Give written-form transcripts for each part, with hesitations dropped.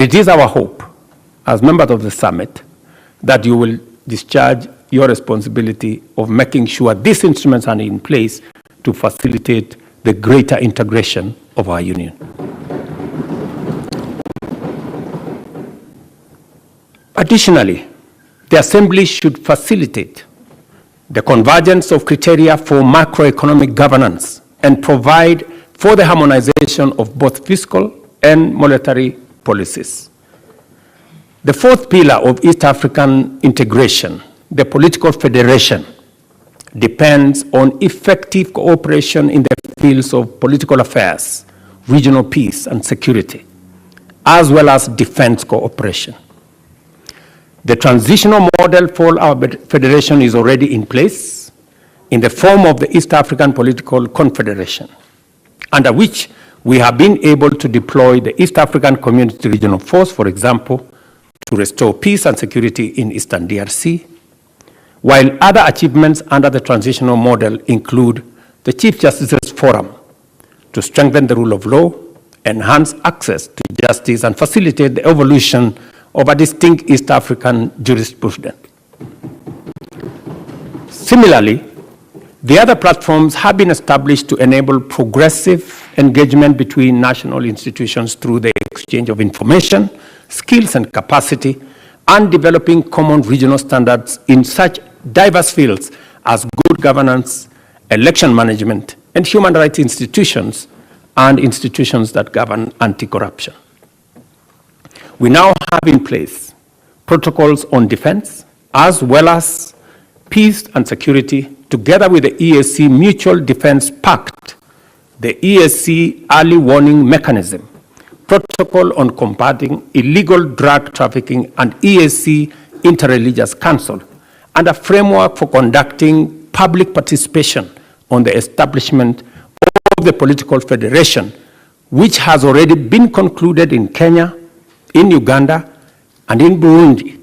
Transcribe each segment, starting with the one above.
It is our hope, as members of the summit, that you will discharge your responsibility of making sure these instruments are in place to facilitate the greater integration of our union. Additionally, the Assembly should facilitate the convergence of criteria for macroeconomic governance and provide for the harmonization of both fiscal and monetary policies. The fourth pillar of East African integration, the political federation, depends on effective cooperation in the fields of political affairs, regional peace and security, as well as defense cooperation. The transitional model for our federation is already in place in the form of the East African Political Confederation, under which we have been able to deploy the East African Community Regional Force, for example, to restore peace and security in Eastern DRC, while other achievements under the transitional model include the Chief Justices Forum to strengthen the rule of law, enhance access to justice, and facilitate the evolution of a distinct East African jurisprudence. Similarly, the other platforms have been established to enable progressive engagement between national institutions through the exchange of information, skills, and capacity, and developing common regional standards in such diverse fields as good governance, election management, and human rights institutions, and institutions that govern anti-corruption. We now have in place protocols on defense, as well as peace and security, together with the EAC Mutual Defense Pact, the EAC Early Warning Mechanism, Protocol on Combating Illegal Drug Trafficking, and EAC Interreligious Council, and a framework for conducting public participation on the establishment of the political federation, which has already been concluded in Kenya, in Uganda, and in Burundi.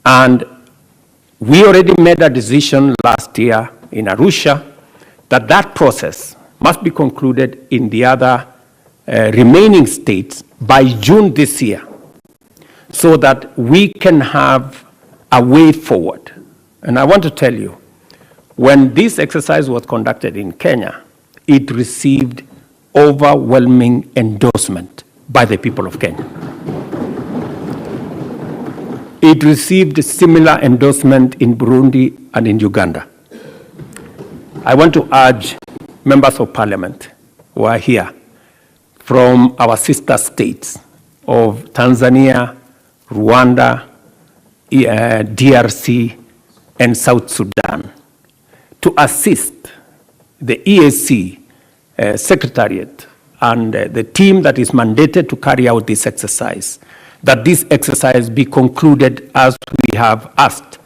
And we already made a decision last year in Arusha that that process must be concluded in the other remaining states by June this year, so that we can have a way forward. And I want to tell you, when this exercise was conducted in Kenya, it received overwhelming endorsement by the people of Kenya. It received similar endorsement in Burundi and in Uganda. I want to urge members of parliament who are here from our sister states of Tanzania, Rwanda, DRC, and South Sudan to assist the EAC Secretariat and the team that is mandated to carry out this exercise, that this exercise be concluded as we have asked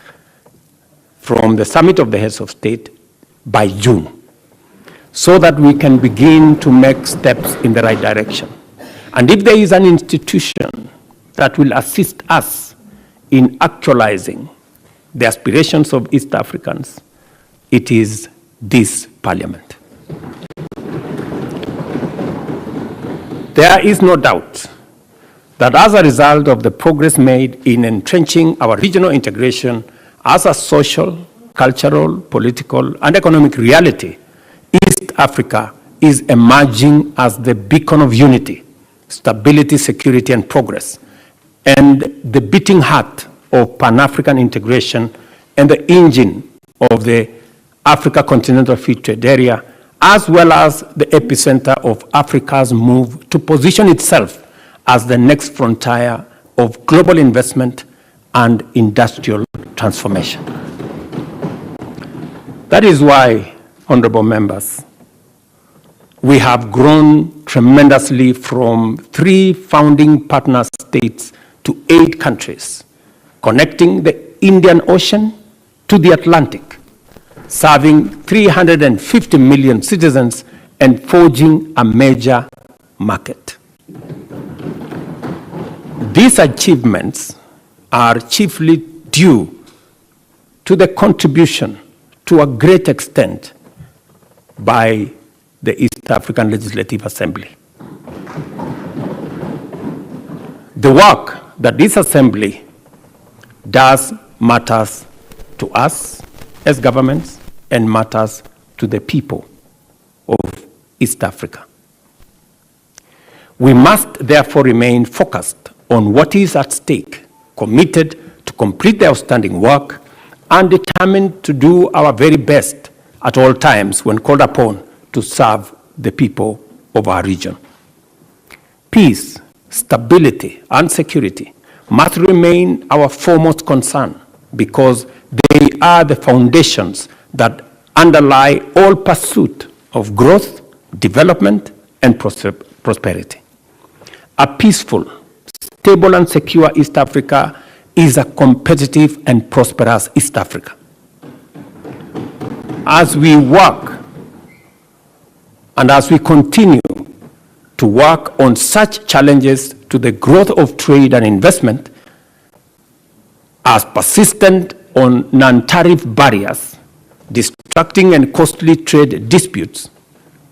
from the Summit of the Heads of State by June, so that we can begin to make steps in the right direction. And if there is an institution that will assist us in actualizing the aspirations of East Africans, it is this parliament. There is no doubt that as a result of the progress made in entrenching our regional integration as a social, cultural, political, and economic reality, East Africa is emerging as the beacon of unity, stability, security, and progress, and the beating heart of Pan-African integration and the engine of the Africa Continental Free Trade Area, as well as the epicenter of Africa's move to position itself as the next frontier of global investment and industrial transformation. That is why, honorable members, we have grown tremendously from 3 founding partner states to 8 countries, connecting the Indian Ocean to the Atlantic, serving 350 million citizens and forging a major market. These achievements are chiefly due to the contribution, to a great extent, by the East African Legislative Assembly. The work that this assembly does matters to us as governments and matters to the people of East Africa. We must therefore remain focused on what is at stake, committed to complete the outstanding work, and determined to do our very best at all times when called upon to serve the people of our region. Peace, stability, and security must remain our foremost concern because they are the foundations that underlie all pursuit of growth, development, and prosperity. A peaceful, stable, and secure East Africa is a competitive and prosperous East Africa. As we work and as we continue to work on such challenges to the growth of trade and investment, as persistent on non-tariff barriers, distracting and costly trade disputes,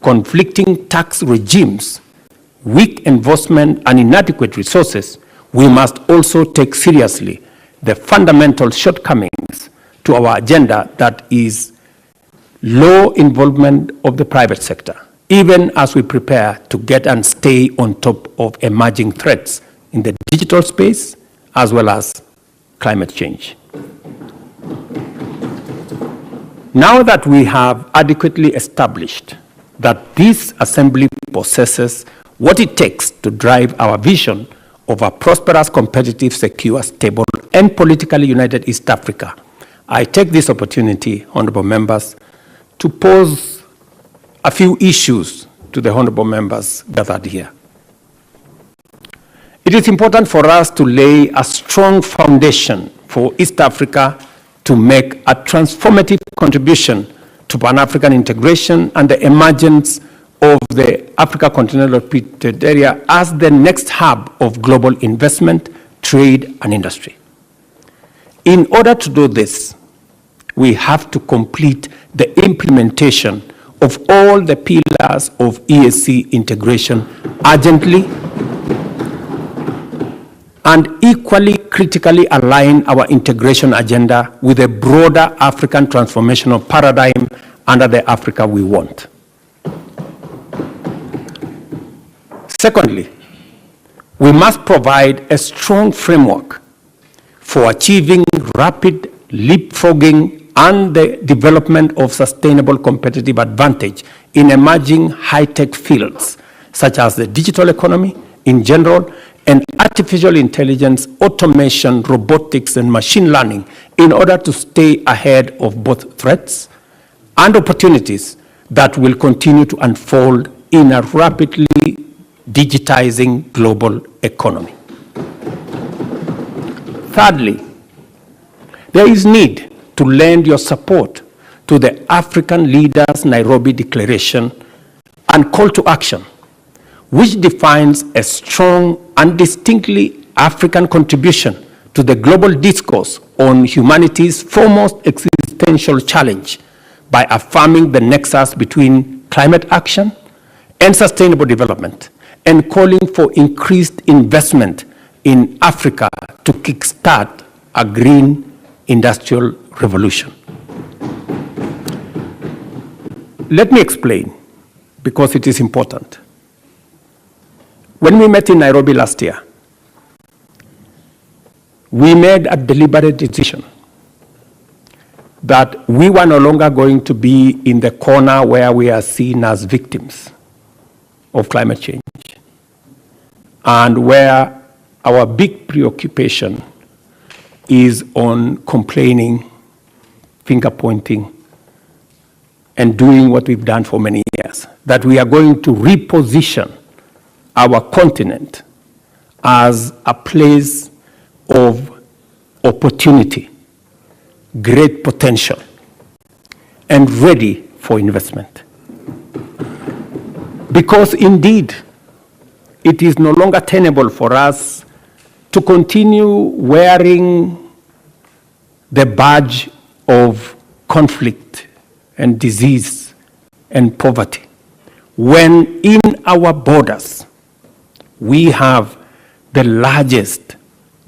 conflicting tax regimes, weak enforcement, and inadequate resources, we must also take seriously the fundamental shortcomings to our agenda that is low involvement of the private sector, even as we prepare to get and stay on top of emerging threats in the digital space as well as climate change. Now that we have adequately established that this assembly possesses what it takes to drive our vision of a prosperous, competitive, secure, stable, and politically united East Africa, I take this opportunity, honorable members, to pose a few issues to the honorable members gathered here. It is important for us to lay a strong foundation for East Africa to make a transformative contribution to Pan-African integration and the emergence of the Africa Continental Repeated Area as the next hub of global investment, trade, and industry. In order to do this, we have to complete the implementation of all the pillars of EAC integration urgently and equally critically align our integration agenda with a broader African transformational paradigm under the Africa we want. Secondly, we must provide a strong framework for achieving rapid leapfrogging and the development of sustainable competitive advantage in emerging high-tech fields, such as the digital economy in general, and artificial intelligence, automation, robotics, and machine learning in order to stay ahead of both threats and opportunities that will continue to unfold in a rapidly digitizing global economy. Thirdly, there is need to lend your support to the African Leaders Nairobi Declaration and call to action, which defines a strong and distinctly African contribution to the global discourse on humanity's foremost existential challenge by affirming the nexus between climate action and sustainable development and calling for increased investment in Africa to kickstart a green industrial revolution. Let me explain, because it is important. When we met in Nairobi last year, we made a deliberate decision that we were no longer going to be in the corner where we are seen as victims of climate change and where our big preoccupation is on complaining, finger pointing, and doing what we've done for many years, that we are going to reposition our continent as a place of opportunity, great potential, and ready for investment. Because indeed, it is no longer tenable for us to continue wearing the badge of conflict and disease and poverty when in our borders we have the largest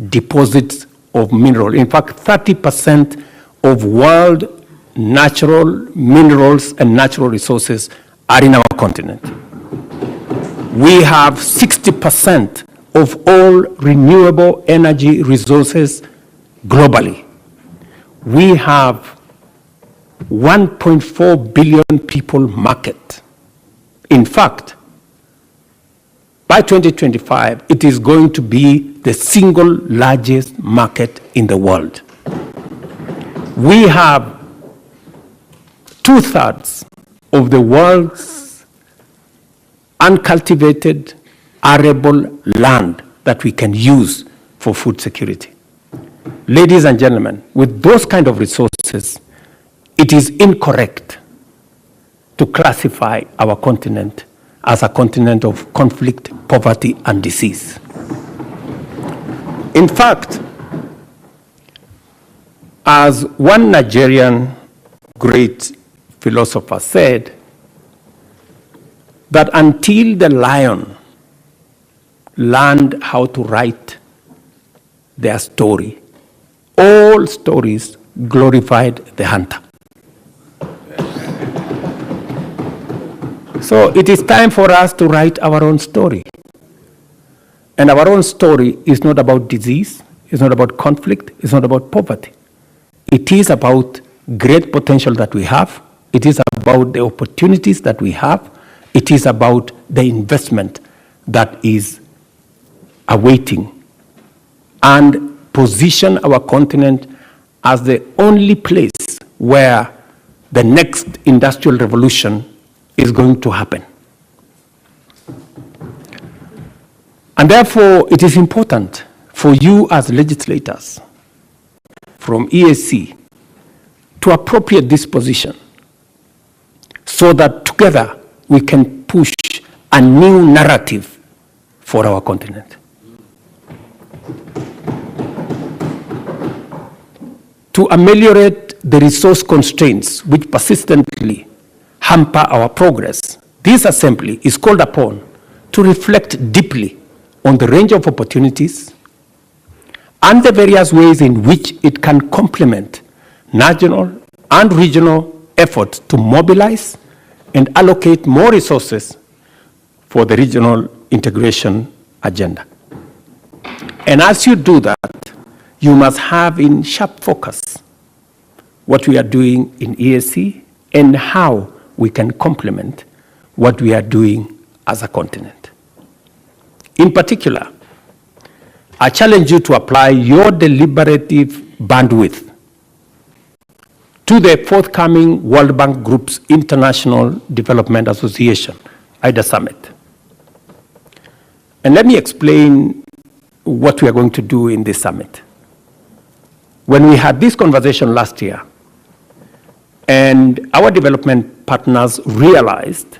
deposits of mineral. In fact, 30% of world natural minerals and natural resources are in our continent. We have 60% of all renewable energy resources globally. We have 1.4 billion people market. In fact, by 2025, it is going to be the single largest market in the world. We have 2/3 of the world's uncultivated, arable land that we can use for food security. Ladies and gentlemen, with those kind of resources, it is incorrect to classify our continent as a continent of conflict, poverty, and disease. In fact, as one Nigerian great philosopher said, that until the lion learned how to write their story, all stories glorified the hunter. So it is time for us to write our own story. And our own story is not about disease, it's not about conflict, it's not about poverty. It is about great potential that we have. It is about the opportunities that we have. It is about the investment that is awaiting, and position our continent as the only place where the next industrial revolution is going to happen. And therefore, it is important for you as legislators from EAC to appropriate this position so that together we can push a new narrative for our continent. To ameliorate the resource constraints which persistently hamper our progress, this assembly is called upon to reflect deeply on the range of opportunities and the various ways in which it can complement national and regional efforts to mobilize and allocate more resources for the regional integration agenda. And as you do that, you must have in sharp focus what we are doing in EAC and how we can complement what we are doing as a continent. In particular, I challenge you to apply your deliberative bandwidth to the forthcoming World Bank Group's International Development Association, IDA Summit. And let me explain what we are going to do in this summit. When we had this conversation last year, and our development partners realized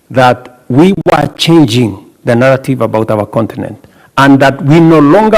that we were changing the narrative about our continent, and that we no longer